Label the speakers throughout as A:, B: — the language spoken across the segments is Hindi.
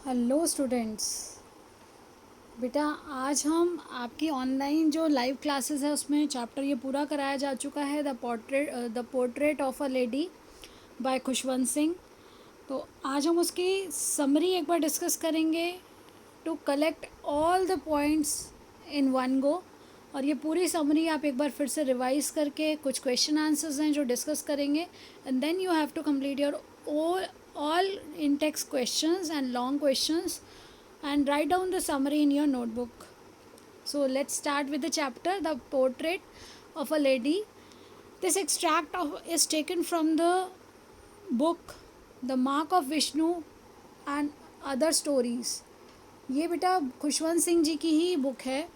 A: Hello students. बेटा, आज हम आपकी ऑनलाइन जो लाइव क्लासेस है उसमें चैप्टर ये पूरा कराया जा चुका है, the portrait of a lady by Khushwant Singh. तो आज हम उसकी समरी एक बार डिस्कस करेंगे to collect all the points in one go. और ये पूरी समरी आप एक बार फिर से रिवाइज करके कुछ क्वेश्चन आंसर्स हैं जो डिस्कस करेंगे, and then you have to complete your all in text questions and long questions and write down the summary in your notebook. So let's start with the chapter, The Portrait of a Lady. This is taken from the book The Mark of Vishnu and Other Stories. ये बेटा खुशवंत सिंह जी की ही बुक है,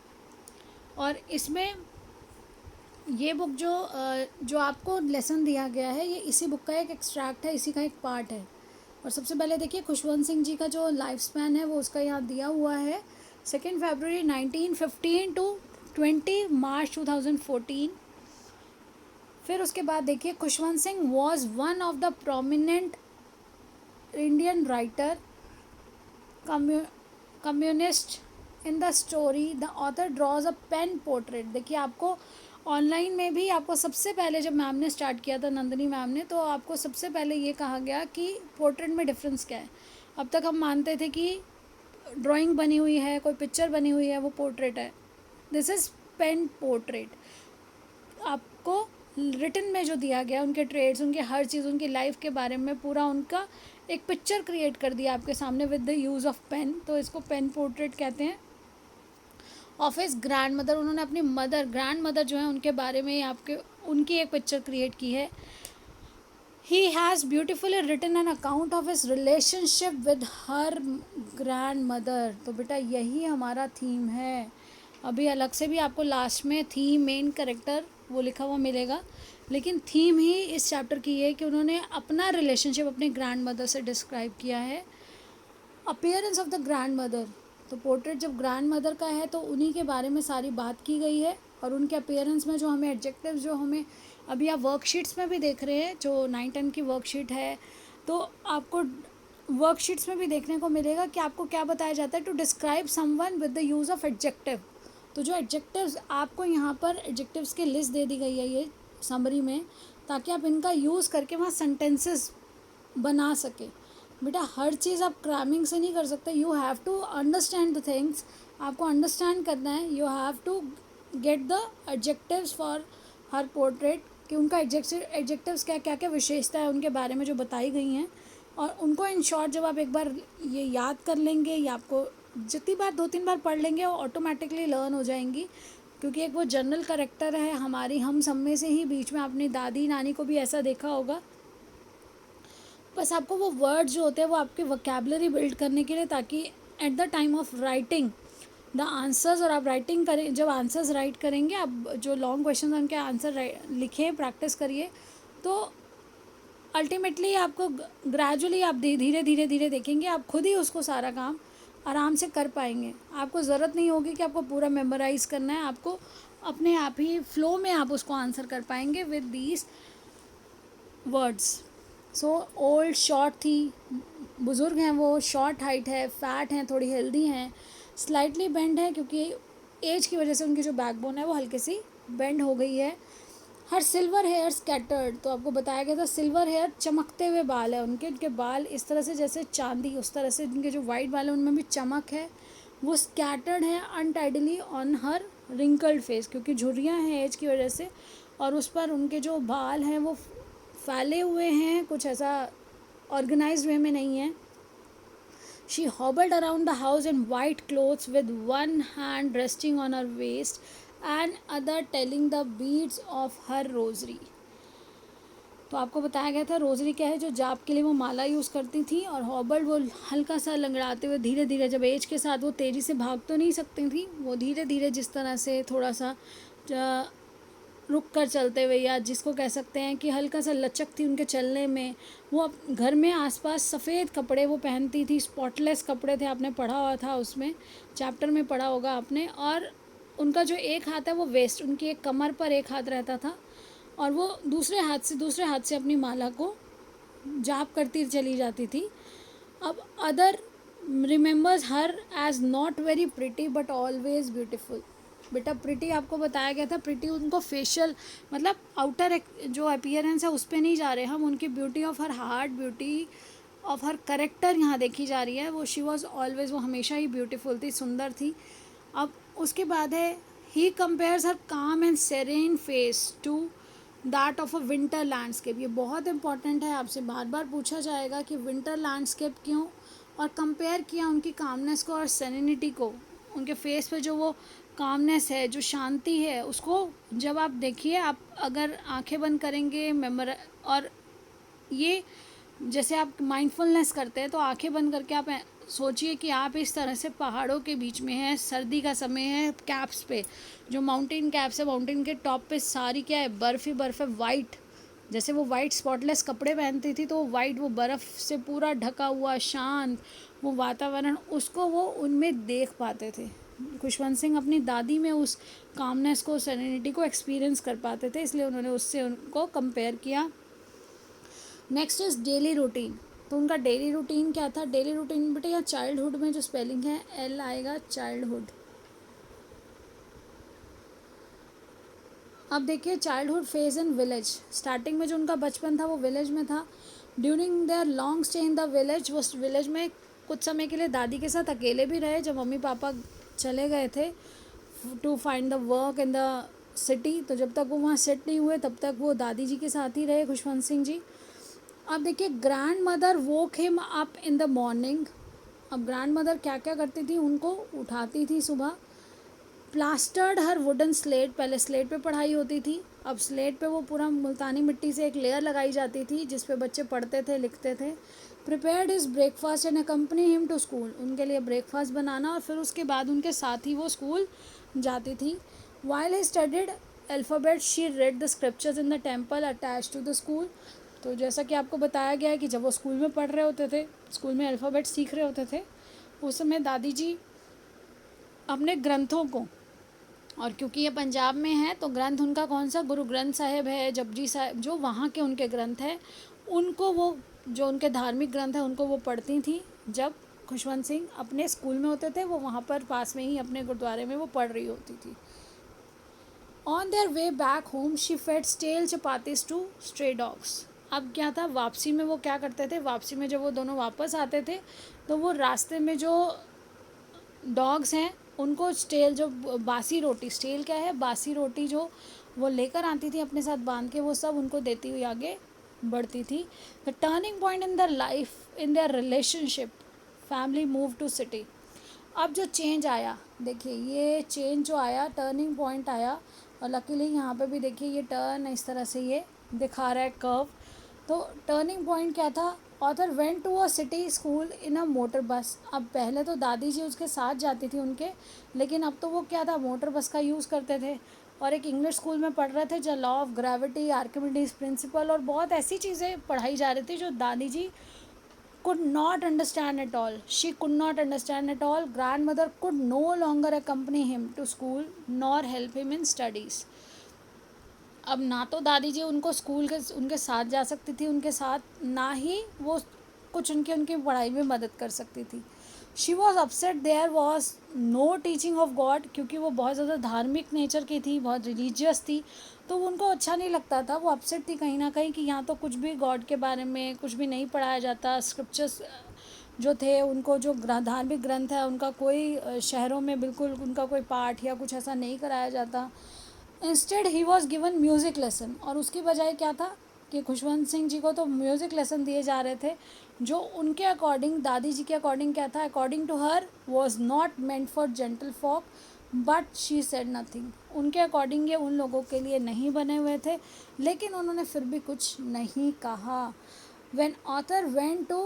A: और इसमें ये बुक जो आपको लेसन दिया गया है ये इसी बुक का एक एक्सट्रैक्ट है, इसी का एक पार्ट है। और सबसे पहले देखिए खुशवंत सिंह जी का जो लाइफ स्पैन है वो उसका यहाँ दिया हुआ है, 2 फरवरी 1915 टू 20 मार्च 2014। फिर उसके बाद देखिए Khushwant Singh was one of the prominent Indian writer, communist in the story the author draws a pen portrait. देखिए आपको ऑनलाइन में भी आपको सबसे पहले जब मैम ने स्टार्ट किया था, नंदिनी मैम ने, तो आपको सबसे पहले ये कहा गया कि पोर्ट्रेट में डिफरेंस क्या है। अब तक हम मानते थे कि ड्राइंग बनी हुई है, कोई पिक्चर बनी हुई है, वो पोर्ट्रेट है। This is pen portrait. आपको रिटन में जो दिया गया, उनके ट्रेड्स, उनके हर चीज़, उनकी लाइफ के बारे में पूरा उनका एक पिक्चर क्रिएट कर दिया आपके सामने with the use of pen, तो इसको पेन पोर्ट्रेट कहते हैं। ऑफ हिज ग्रैंड मदर, उन्होंने अपनी ग्रैंड मदर जो है उनके बारे में उनकी एक पिक्चर क्रिएट की है। He has beautifully written an account of his relationship with her grandmother. तो बेटा यही हमारा थीम है। अभी अलग से भी आपको लास्ट में थीम, मेन कैरेक्टर वो लिखा हुआ मिलेगा, लेकिन थीम ही इस चैप्टर की है कि उन्होंने अपना रिलेशनशिप अपनी ग्रैंड मदर से डिस्क्राइब किया है। Appearance of the grandmother, तो पोर्ट्रेट जब ग्रैंड मदर का है तो उन्हीं के बारे में सारी बात की गई है, और उनके अपीयरेंस में जो हमें एडजेक्टिव्स जो हमें अभी आप वर्कशीट्स में भी देख रहे हैं, जो 9-10 की वर्कशीट है, तो आपको वर्कशीट्स में भी देखने को मिलेगा कि आपको क्या बताया जाता है, to describe someone with the use of adjective. तो जो एडजेक्टिव्स आपको यहाँ पर एडजेक्टिव्स की लिस्ट दे दी गई है ये समरी में, ताकि आप इनका यूज़ करके वहाँ सेंटेंसेस बना सके। बेटा हर चीज़ आप क्रैमिंग से नहीं कर सकते, you have to understand the things. आपको अंडरस्टैंड करना है, you have to get the adjectives for her portrait, कि उनका एडजेक्टिव्स क्या क्या क्या विशेषता है उनके बारे में जो बताई गई हैं, और उनको इन शॉर्ट जब आप एक बार ये याद कर लेंगे, या आपको जितनी बार 2-3 बार पढ़ लेंगे वो ऑटोमेटिकली लर्न हो जाएंगी, क्योंकि एक वो जनरल करेक्टर है हमारी, हम सब में से ही बीच में अपनी दादी नानी को भी ऐसा देखा होगा। बस आपको वो वर्ड जो होते हैं वो आपके वोकैबुलरी बिल्ड करने के लिए, ताकि at the time of writing the answers, और आप राइटिंग करें, जब आंसर्स राइट करेंगे, आप जो लॉन्ग क्वेश्चन उनके आंसर लिखें, प्रैक्टिस करिए, तो अल्टीमेटली आपको ग्रेजुअली आप धीरे धीरे धीरे देखेंगे, आप खुद ही उसको सारा काम आराम से कर पाएंगे। आपको ज़रूरत नहीं होगी कि आपको पूरा मेमोराइज़ करना है, आपको अपने आप ही फ्लो में आप उसको आंसर कर पाएंगे with these words. So old short थी, बुज़ुर्ग हैं वो, शॉर्ट हाइट है, फैट हैं, थोड़ी हेल्दी हैं, स्लाइटली बेंड है क्योंकि एज की वजह से उनकी जो बैकबोन है वो हल्की सी बेंड हो गई है। हर सिल्वर हेयर स्कैटर्ड, तो आपको बताया गया था सिल्वर हेयर, चमकते हुए बाल है उनके बाल इस तरह से जैसे चांदी, उस तरह से उनके जो वाइट बाल है उनमें भी चमक है। वो स्कैटर्ड है untidily on her wrinkled face, क्योंकि झुर्रियाँ हैं एज की वजह से, और उस पर उनके जो बाल हैं वो फैले हुए हैं, कुछ ऐसा ऑर्गेनाइज्ड वे में नहीं है। She hobbled around the house in white clothes with one hand resting on her waist and other telling the beads of her rosary. तो आपको बताया गया था रोजरी क्या है, जो जाप के लिए वो माला यूज़ करती थी, और हॉबल्ड वो हल्का सा लंगड़ाते हुए धीरे धीरे, जब एज के साथ वो तेज़ी से भाग तो नहीं सकती थी, वो धीरे धीरे जिस तरह से थोड़ा सा रुक कर चलते हुए, या जिसको कह सकते हैं कि हल्का सा लचक थी उनके चलने में। वो घर में आसपास सफ़ेद कपड़े वो पहनती थी, स्पॉटलेस कपड़े थे, आपने पढ़ा हुआ था उसमें, चैप्टर में पढ़ा होगा आपने। और उनका जो एक हाथ है वो वेस्ट, उनकी एक कमर पर एक हाथ रहता था, और वो दूसरे हाथ से अपनी माला को जाप करती चली जाती थी। अब author remembers her as not very pretty but always beautiful. बेटा प्रिटी आपको बताया गया था, प्रिटी उनको फेशियल मतलब आउटर जो अपीयरेंस है उस पर नहीं जा रहे हम, उनकी beauty of her heart, beauty of her character यहाँ देखी जा रही है। वो शी वॉज ऑलवेज, वो हमेशा ही ब्यूटीफुल थी, सुंदर थी। अब उसके बाद है ही compares her calm and serene face to that of a winter landscape. ये बहुत इंपॉर्टेंट है, आपसे बार बार पूछा जाएगा कि विंटर लैंडस्केप क्यों, और कंपेयर किया उनकी कामनेस को और सेरेनिटी को। उनके फेस पे जो वो कामनेस है, जो शांति है, उसको जब आप देखिए, आप अगर आंखें बंद करेंगे मेमोर, और ये जैसे आप माइंडफुलनेस करते हैं तो आंखें बंद करके आप सोचिए कि आप इस तरह से पहाड़ों के बीच में हैं, सर्दी का समय है, कैप्स पे जो माउंटेन कैप्स है, माउंटेन के टॉप पे सारी क्या है, बर्फ़ ही बर्फ़ है, वाइट। जैसे वो वाइट स्पॉटलेस कपड़े पहनती थी तो वो वाइट, वो बर्फ़ से पूरा ढका हुआ शांत वो वातावरण, उसको वो उनमें देख पाते थे। खुशवंत सिंह अपनी दादी में उस कामनेस को, सेरेनिटी को एक्सपीरियंस कर पाते थे, इसलिए उन्होंने उससे उनको कंपेयर किया। Next is daily routine. तो उनका डेली रूटीन क्या था? डेली रूटीन बेटे यहाँ चाइल्डहुड में जो स्पेलिंग है एल आएगा, चाइल्डहुड। अब देखिए childhood phase in village, starting में जो उनका बचपन था वो विलेज में था। During their long stay in the village, वो विलेज में कुछ समय के लिए दादी के साथ अकेले भी रहे जब मम्मी पापा चले गए थे to find the work in the city. तो जब तक वो वहाँ सेट नहीं हुए तब तक वो दादी जी के साथ ही रहे खुशवंत सिंह जी। अब देखिए grand mother woke him up in the morning. अब ग्रैंड मदर क्या क्या करती थी, उनको उठाती थी सुबह। प्लास्टर्ड हर वुडन स्लेट, पहले स्लेट पे पढ़ाई होती थी, अब स्लेट पे वो पूरा मुल्तानी मिट्टी से एक लेयर लगाई जाती थी जिस पे बच्चे पढ़ते थे, लिखते थे। Prepared his breakfast and accompany him to school, उनके लिए ब्रेकफास्ट बनाना और फिर उसके बाद उनके साथ ही वो स्कूल जाती थी। While he studied alphabet she read the scriptures in the temple attach to the school. तो जैसा कि आपको बताया गया है कि जब वो स्कूल में पढ़ रहे होते थे, स्कूल में अल्फ़ाबेट सीख रहे होते थे, उस समय दादी जी अपने ग्रंथों को, और क्योंकि ये पंजाब में है तो ग्रंथ उनका कौन सा, गुरु ग्रंथ साहिब है, जपजी साहिब, जो वहाँ के उनके ग्रंथ हैं, उनको वो, जो उनके धार्मिक ग्रंथ हैं उनको वो पढ़ती थी। जब खुशवंत सिंह अपने स्कूल में होते थे वो वहाँ पर पास में ही अपने गुरुद्वारे में वो पढ़ रही होती थी। On their way back home she fed stale chapatis to stray dogs. अब क्या था, वापसी में वो क्या करते थे, वापसी में जब वो दोनों वापस आते थे तो वो रास्ते में जो डॉग्स हैं उनको स्टेल, जो बासी रोटी, स्टेल क्या है, बासी रोटी, जो वो लेकर आती थी अपने साथ बांध के, वो सब उनको देती हुई आगे बढ़ती थी। The turning point in their life, in their relationship, family move to city. अब जो चेंज आया, देखिए ये चेंज जो आया, टर्निंग पॉइंट आया, और लकीली यहाँ पे भी देखिए ये टर्न इस तरह से ये दिखा रहा है कर्व। तो टर्निंग पॉइंट क्या था, author went to a city school in a motor bus. अब पहले तो दादी जी उसके साथ जाती थी उनके, लेकिन अब तो वो क्या था, मोटर बस का यूज़ करते थे और एक इंग्लिश स्कूल में पढ़ रहे थे जो law of gravity, Archimedes principal और बहुत ऐसी चीज़ें पढ़ाई जा रही थी जो दादी जी could not understand at all. She could not understand at all. Grandmother could no longer accompany him to school nor help him in studies. अब ना तो दादी जी उनको स्कूल के उनके साथ जा सकती थी, उनके साथ ना ही वो कुछ उनकी उनकी पढ़ाई में मदद कर सकती थी। She was upset there was no teaching of God, क्योंकि वो बहुत ज़्यादा धार्मिक नेचर की थी, बहुत रिलीजियस थी, तो उनको अच्छा नहीं लगता था, वो अपसेट थी कहीं ना कहीं कि यहाँ तो कुछ भी गॉड के बारे में कुछ भी नहीं पढ़ाया जाता। स्क्रिप्चर्स जो थे उनको, जो धार्मिक ग्रंथ है उनका कोई शहरों में बिल्कुल उनका कोई पाठ या कुछ ऐसा नहीं कराया जाता। Instead he was given music lesson, और उसकी बजाय क्या था कि खुशवंत सिंह जी को तो म्यूज़िक लेसन दिए जा रहे थे जो उनके अकॉर्डिंग, दादी जी के अकॉर्डिंग क्या था, according to her was not meant for gentle folk but she said nothing. उनके अकॉर्डिंग ये उन लोगों के लिए नहीं बने हुए थे, लेकिन उन्होंने फिर भी कुछ नहीं कहा। When author went to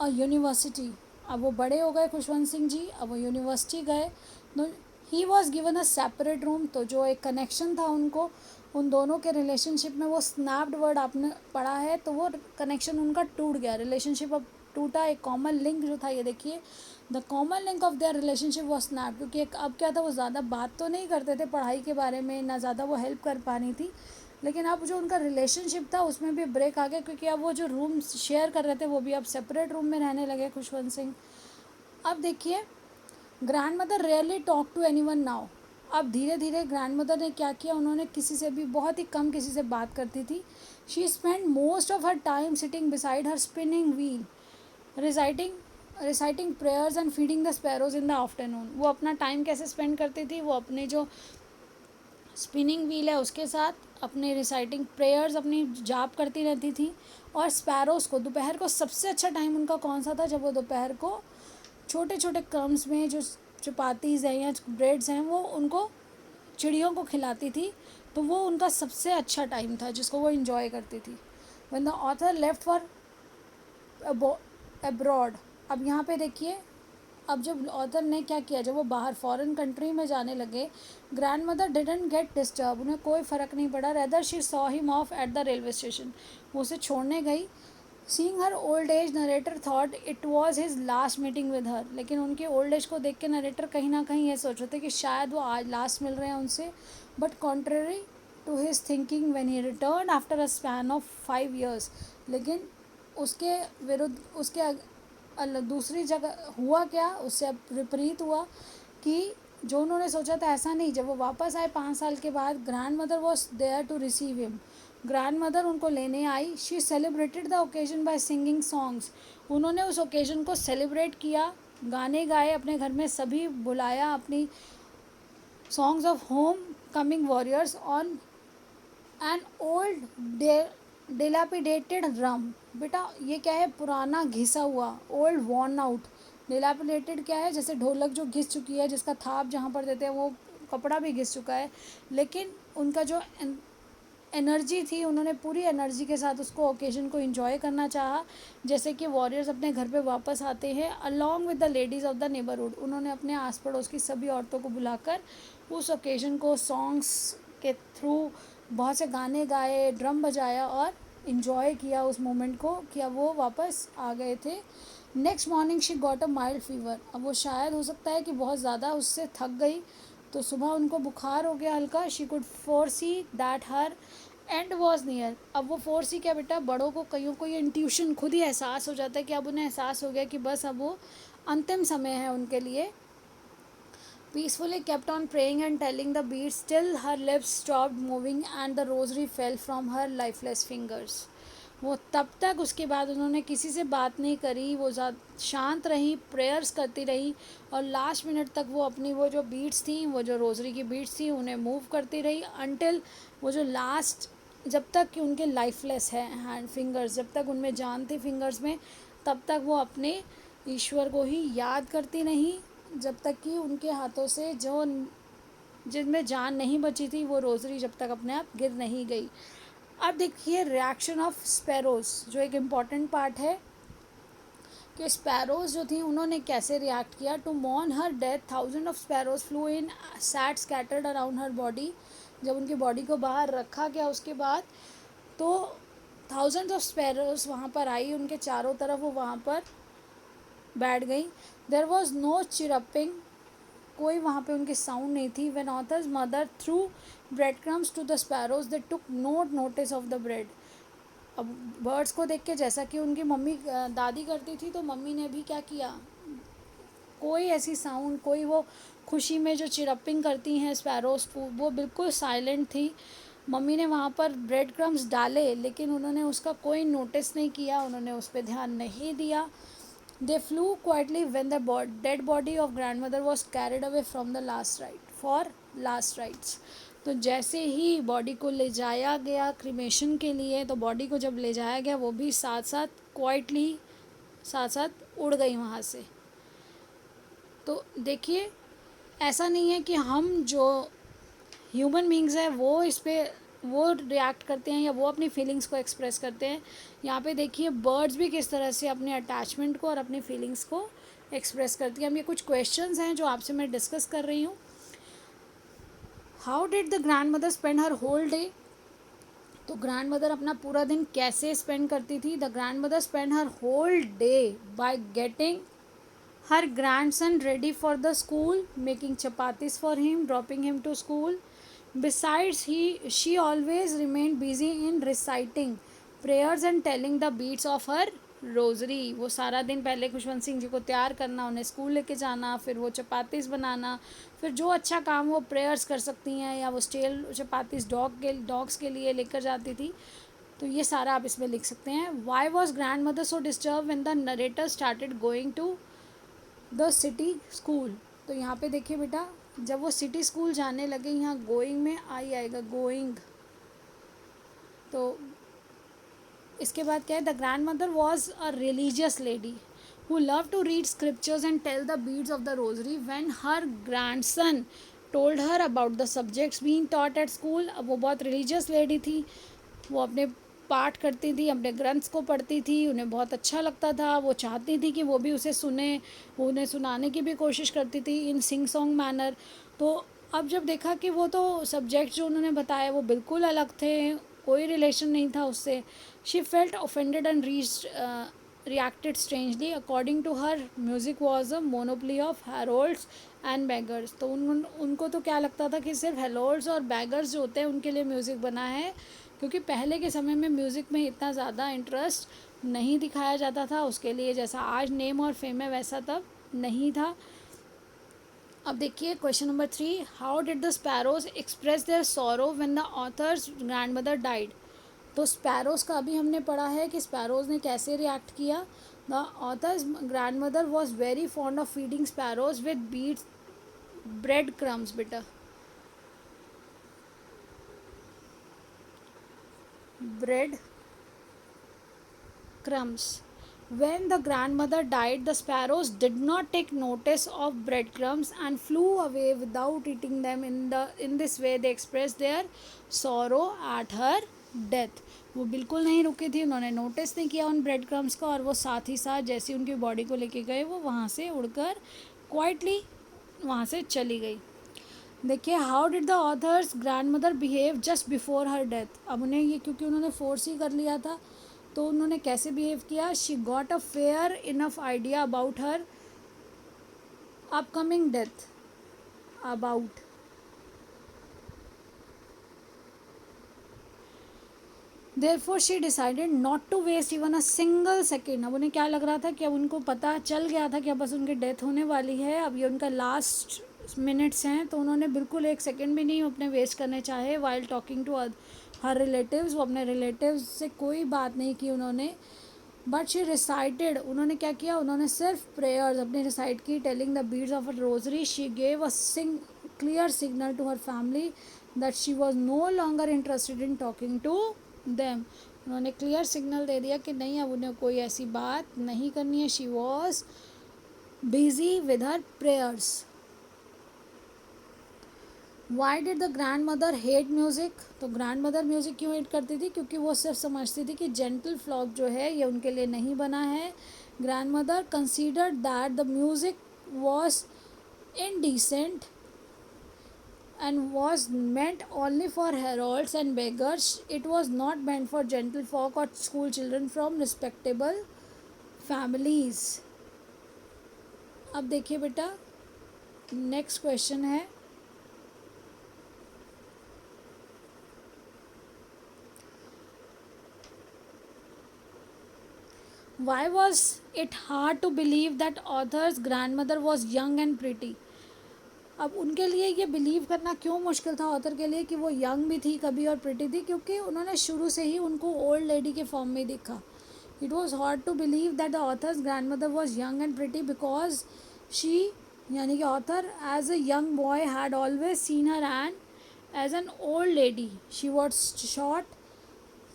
A: a university, अब वो बड़े हो गए खुशवंत सिंह जी, अब वो यूनिवर्सिटी गए, तो he was given a separate room. तो जो एक कनेक्शन था उनको, उन दोनों के रिलेशनशिप में, वो स्नैप्ड वर्ड आपने पढ़ा है, तो वो कनेक्शन उनका टूट गया, रिलेशनशिप अब टूटा। एक कॉमन लिंक जो था, ये देखिए the common link of their relationship was snap, क्योंकि अब क्या था, वो ज़्यादा बात तो नहीं करते थे पढ़ाई के बारे में, ना ज़्यादा वो हेल्प कर पानी थी, लेकिन अब जो उनका रिलेशनशिप था उसमें भी ब्रेक आ गया, क्योंकि अब वो जो रूम शेयर कर रहे थे वो भी अब सेपरेट रूम में रहने लगे खुशवंत सिंह। अब देखिए, grandmother rarely talk to anyone now. अब धीरे धीरे ग्रैंड मदर ने क्या किया, उन्होंने किसी से भी बहुत ही कम किसी से बात करती थी। She spend most of her time sitting beside her spinning wheel, reciting reciting prayers and feeding the sparrows in the afternoon. वो अपना टाइम कैसे स्पेंड करती थी, वो अपने जो स्पिनिंग व्हील है उसके साथ अपने रिसाइटिंग प्रेयर्स अपनी जाप करती रहती थी। और स्पैरोज़ को दोपहर को सबसे अच्छा टाइम उनका कौन सा था, जब वो दोपहर को छोटे छोटे क्रम्स में जो चपातीज़ हैं या ब्रेड्स हैं वो उनको चिड़ियों को खिलाती थी। तो वो उनका सबसे अच्छा टाइम था जिसको वो इन्जॉय करती थी। When the author left for abroad. अब यहाँ पे देखिए, अब जब ऑथर ने क्या किया, जब वो बाहर फॉरेन कंट्री में जाने लगे, grand mother didn't get disturb, उन्हें कोई फ़र्क नहीं पड़ा। Rather she saw him of at the railway station, वो उसे छोड़ने गई। Seeing her old age, narrator thought it was his last meeting with her. लेकिन उनके ओल्ड एज को देख के नरेटर कहीं ना कहीं ये सोच रहे थे कि शायद वो आज लास्ट मिल रहे हैं उनसे। But contrary to his thinking when he return after a span of 5 years। लेकिन उसके विरुद्ध, उसके दूसरी जगह हुआ क्या, उससे अब विपरीत हुआ कि जो उन्होंने सोचा था ऐसा नहीं। जब वो वापस आए 5 साल के बाद, grandmother was there to receive him. Grandmother उनको लेने आई। She celebrated the occasion by singing songs. उन्होंने उस ओकेजन को सेलिब्रेट किया, गाने गाए, अपने घर में सभी बुलाया, अपनी songs of homecoming warriors on an old dilapidated drum. बेटा ये क्या है, पुराना घिसा हुआ, ओल्ड वॉर्न आउट। डिलापिडेटेड क्या है, जैसे ढोलक जो घिस चुकी है, जिसका थाप जहाँ पर देते हैं वो कपड़ा भी घिस चुका है। लेकिन उनका जो एनर्जी थी, उन्होंने पूरी एनर्जी के साथ उसको ओकेजन को एंजॉय करना चाहा। जैसे कि वॉरियर्स अपने घर पे वापस आते हैं along with the ladies of the neighbourhood. उन्होंने अपने आस पड़ोस की सभी औरतों को बुलाकर उस ओकेजन को सॉन्ग्स के थ्रू बहुत से गाने गाए, ड्रम बजाया और इन्जॉय किया उस मोमेंट को कि अब वो वापस आ गए थे। Next morning she got a mild fever. अब वो शायद हो सकता है कि बहुत ज़्यादा उससे थक गई, तो सुबह उनको बुखार हो गया हल्का। She could foresee that her and was near. अब वो फोरसी क्या बेटा, बड़ों को कईयों को ये इंट्यूशन खुद ही एहसास हो जाता है कि अब उन्हें एहसास हो गया कि बस अब वो अंतिम समय है उनके लिए। Peacefully kept on praying and telling the beads till her lips stopped moving and the rosary fell from her lifeless fingers। वो तब तक उसके बाद उन्होंने किसी से बात नहीं करी, वो शांत रही, प्रेयर्स करती रही और लास्ट मिनट तक वो अपनी वो जो बीट्स थी, वो जो रोज़री की बीट्स थी, उन्हें मूव करती रही अनटिल वो जो लास्ट, जब तक कि उनके लाइफलेस है हैंड फिंगर्स, जब तक उनमें जान थी फिंगर्स में, तब तक वो अपने ईश्वर को ही याद करती रहीं, जब तक कि उनके हाथों से जो जिनमें जान नहीं बची थी वो रोज़री जब तक अपने आप गिर नहीं गई। अब देखिए रिएक्शन ऑफ स्पैरोज़, जो एक इम्पॉर्टेंट पार्ट है कि स्पैरोज़ जो थी उन्होंने कैसे रिएक्ट किया। To mourn her death thousand of sparrows flew in sat scattered around her body. जब उनकी बॉडी को बाहर रखा गया उसके बाद, तो थाउजेंड्स ऑफ स्पैरोज़ वहाँ पर आई, उनके चारों तरफ वो वहाँ पर बैठ गई। देयर वॉज नो चिरपिंग, कोई वहाँ पे उनकी साउंड नहीं थी। When author's mother threw bread crumbs to the sparrows they took note notice of the bread. अब बर्ड्स को देख के जैसा कि उनकी मम्मी दादी करती थी, तो मम्मी ने भी क्या किया, कोई ऐसी साउंड, कोई वो खुशी में जो चिरपिंग करती हैं स्पैरोज को, वो बिल्कुल साइलेंट थी। मम्मी ने वहाँ पर ब्रेड क्रम्स डाले लेकिन उन्होंने उसका कोई नोटिस नहीं किया, उन्होंने उस पर ध्यान नहीं दिया। They flew quietly when the dead body of grandmother was carried away from the last rite for last rites। तो जैसे ही बॉडी को ले जाया गया क्रिमेशन के लिए, तो बॉडी को जब ले जाया गया वो भी साथ साथ क्वाइटली साथ साथ उड़ गई वहाँ से। तो देखिए ऐसा नहीं है कि हम जो ह्यूमन बींग्स है वो इस पर वो रिएक्ट करते हैं या वो अपनी फीलिंग्स को एक्सप्रेस करते हैं। यहाँ पे देखिए बर्ड्स भी किस तरह से अपने अटैचमेंट को और अपनी फीलिंग्स को एक्सप्रेस करती हैं। अब ये कुछ क्वेश्चंस हैं जो आपसे मैं डिस्कस कर रही हूँ। How did the grandmother spend her whole day. तो ग्रैंड मदर अपना पूरा दिन कैसे स्पेंड करती थी। The grandmother spend her whole day by getting her grandson ready for the school, making chapatis for him, dropping him to school. Besides, she always remained busy in reciting prayers and telling the beads of her rosary, वो सारा दिन पहले खुशवंत सिंह जी को तैयार करना, उन्हें स्कूल लेके जाना, फिर वो चपातीस बनाना, फिर जो अच्छा काम वो प्रेयर्स कर सकती हैं या वो स्टेल चपातीस डॉग्स के लिए लेकर जाती थी। तो ये सारा आप इसमें लिख सकते हैं। Why was grandmother so disturb when the narrator started going to the city school. तो यहाँ पे देखिए बेटा, जब वो सिटी स्कूल जाने लगे, यहाँ गोइंग में आई आएगा, गोइंग। तो इसके बाद क्या है, the grandmother was a religious lady who love to read scriptures and tell the beads of the rosary when her grandson told her about the subjects being taught at school. अब वो बहुत रिलीजियस लेडी थी, वो अपने पाठ करती थी, अपने ग्रंथ्स को पढ़ती थी, उन्हें बहुत अच्छा लगता था, वो चाहती थी कि वो भी उसे सुने, वो उन्हें सुनाने की भी कोशिश करती थी इन सिंग सॉन्ग मैनर। तो अब जब देखा कि वो तो सब्जेक्ट जो उन्होंने बताया वो बिल्कुल अलग थे, कोई रिलेशन नहीं था उससे, she felt offended and reacted strangely. According to her, music was a monopoly of heralds and beggars. तो उनको तो क्या लगता था कि सिर्फ हेरोल्ड्स और बैगर्स जो होते हैं उनके लिए म्यूज़िक बना है, क्योंकि पहले के समय में म्यूज़िक में इतना ज़्यादा इंटरेस्ट नहीं दिखाया जाता था उसके लिए, जैसा आज नेम और फेम है वैसा तब नहीं था। अब देखिए question number 3, how did the sparrows express their sorrow when the author's grand mother died. तो स्पैरोज़ का अभी हमने पढ़ा है कि स्पैरोज़ ने कैसे रिएक्ट किया। The author's grandmother was very fond of feeding sparrows with bits bread crumbs. बेटा bread crumbs. When the grandmother died, the sparrows did not take notice of breadcrumbs and flew away without eating them. In this way, they expressed their sorrow at her death. वो बिल्कुल नहीं रुकी थी, उन्होंने नोटिस नहीं किया उन ब्रेड क्रम्स का, और वो साथ ही साथ जैसे उनकी बॉडी को लेके गए वो वहाँ से उड़कर क्वाइटली वहाँ से चली गई। देखिए, how did the author's grand mother behave just before her death. अब उन्हें ये क्योंकि उन्होंने फोर्स ही कर लिया था, तो उन्होंने कैसे बिहेव किया। She got a fair enough idea about her upcoming death, about therefore she decided not to waste even a single second. अब उन्हें क्या लग रहा था कि अब उनको पता चल गया था कि अब बस उनकी डेथ होने वाली है, अब ये उनका लास्ट मिनट्स हैं, तो उन्होंने बिल्कुल एक सेकेंड भी नहीं अपने वेस्ट करने चाहे। While talking to her relatives, वो अपने रिलेटिव्स से कोई बात नहीं की उन्होंने। बट शी रिसाइटेड, उन्होंने क्या किया, उन्होंने सिर्फ प्रेयर्स अपने रिसाइट की, telling the beads of a rosary. She gave a clear signal to her family that she was no longer interested in talking to them. उन्होंने क्लियर सिग्नल दे दिया कि नहीं, अब उन्हें कोई ऐसी बात नहीं करनी है। She was busy with her prayers. Why did the grand mother hate music. तो ग्रैंड मदर म्यूज़िक क्यों हेट करती थी, क्योंकि वो सिर्फ समझती थी कि जेंटल फ्लॉक जो है ये उनके लिए नहीं बना है। Grand mother considered that the music was indecent and was meant only for heralds and beggars. It was not meant for gentlefolk or school children from respectable families. अब देखिए बेटा, नेक्स्ट क्वेश्चन है, why was it hard to believe that author's grandmother was young and pretty। अब उनके लिए ये बिलीव करना क्यों मुश्किल था ऑथर के लिए कि वो यंग भी थी कभी और प्रिटी थी, क्योंकि उन्होंने शुरू से ही उनको ओल्ड लेडी के फॉर्म में देखा। It was hard to believe that the author's grandmother was young and pretty because she, यानी कि author as a young boy had always seen her and as an old lady. She was short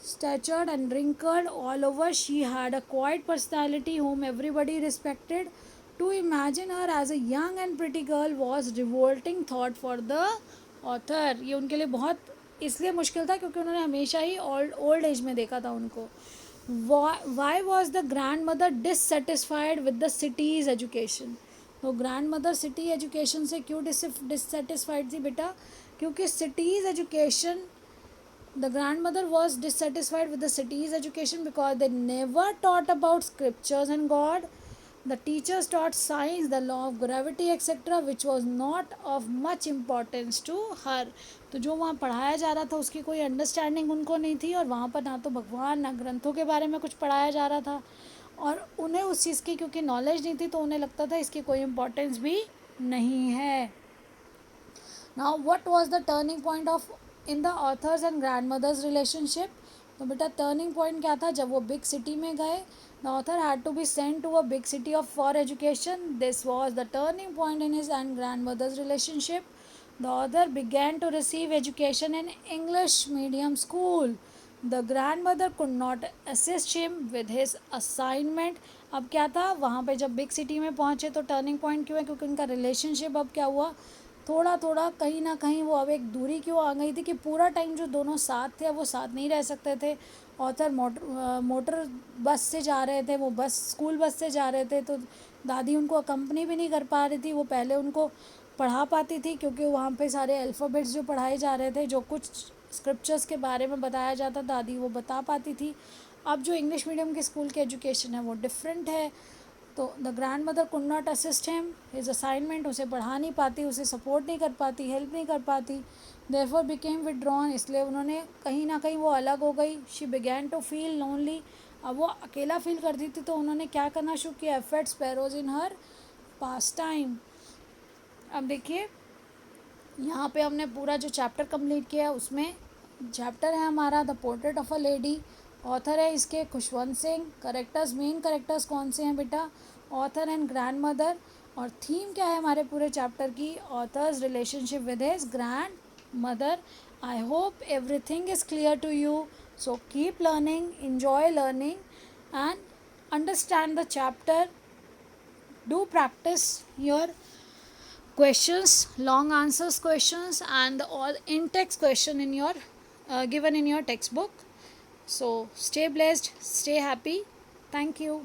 A: statured and wrinkled all over. She had a quiet personality whom everybody respected. To imagine her as a young and pretty girl was revolting thought for the author। ये उनके लिए बहुत इसलिए मुश्किल था क्योंकि उन्होंने हमेशा ही ओल्ड एज में देखा था उनको। Why was the grandmother dissatisfied with the city's education। तो ग्रैंड मदर सिटी एजुकेशन से क्यों डिससेटिस्फाइड थी बेटा, क्योंकि cities education, the grandmother was dissatisfied with the city's education because they never taught about scriptures and God. The teachers taught science, the law of gravity, etc., which was not of much importance to her। तो जो वहाँ पढ़ाया जा रहा था उसकी कोई अंडरस्टैंडिंग उनको नहीं थी, और वहाँ पर ना तो भगवान ना ग्रंथों के बारे में कुछ पढ़ाया जा रहा था, और उन्हें उस चीज़ की क्योंकि नॉलेज नहीं थी तो उन्हें लगता था इसकी कोई इम्पोर्टेंस भी नहीं है. Now what was the turning point of in the author's and grandmother's relationship. तो बेटा टर्निंग पॉइंट क्या था, जब वो बिग सिटी में गए. The author had to be sent to a big city of for education. This was the turning point in his and grandmother's relationship. The author began to receive education in English medium school. The grandmother could not assist him with his assignment. अब क्या था, वहाँ पे जब बिग सिटी में पहुँचे तो टर्निंग पॉइंट क्यों है, क्योंकि उनका रिलेशनशिप अब क्या हुआ, थोड़ा थोड़ा कहीं ना कहीं वो अब एक दूरी क्यों आ गई थी कि पूरा टाइम जो दोनों साथ थे वो साथ नहीं रह सकते थे. ऑथर मोटर बस से जा रहे थे, वो बस स्कूल बस से जा रहे थे, तो दादी उनको अकम्पनी भी नहीं कर पा रही थी. वो पहले उनको पढ़ा पाती थी क्योंकि वहाँ पे सारे अल्फ़ाबेट्स जो पढ़ाए जा रहे थे, जो कुछ स्क्रिप्चर्स के बारे में बताया जाता, दादी वो बता पाती थी. अब जो इंग्लिश मीडियम के स्कूल की एजुकेशन है वो डिफरेंट है. तो the grand mother could not assist him his assignment. उसे पढ़ा नहीं पाती, उसे सपोर्ट नहीं कर पाती, हेल्प नहीं कर पाती. Therefore became withdrawn. इसलिए उन्होंने कहीं ना कहीं वो अलग हो गई. She began to feel lonely. अब वो अकेला फील करती थी तो उन्होंने क्या करना शुरू किया, एफर्ट्स पैरोज इन हर पास टाइम. अब देखिए यहाँ पे हमने पूरा जो चैप्टर कंप्लीट किया है, उसमें चैप्टर है हमारा the portrait of a lady. Author है इसके Khushwant Singh. Characters, main characters कौन से हैं बेटा, ऑथर एंड ग्रैंड मदर. और थीम क्या है हमारे पूरे चैप्टर की, author's relationship with his grandmother. I hope everything is clear to you. So keep learning, enjoy learning and understand the chapter. Do practice your questions, long answers questions, and all in text question in your given in your textbook. So stay blessed, stay happy. Thank you.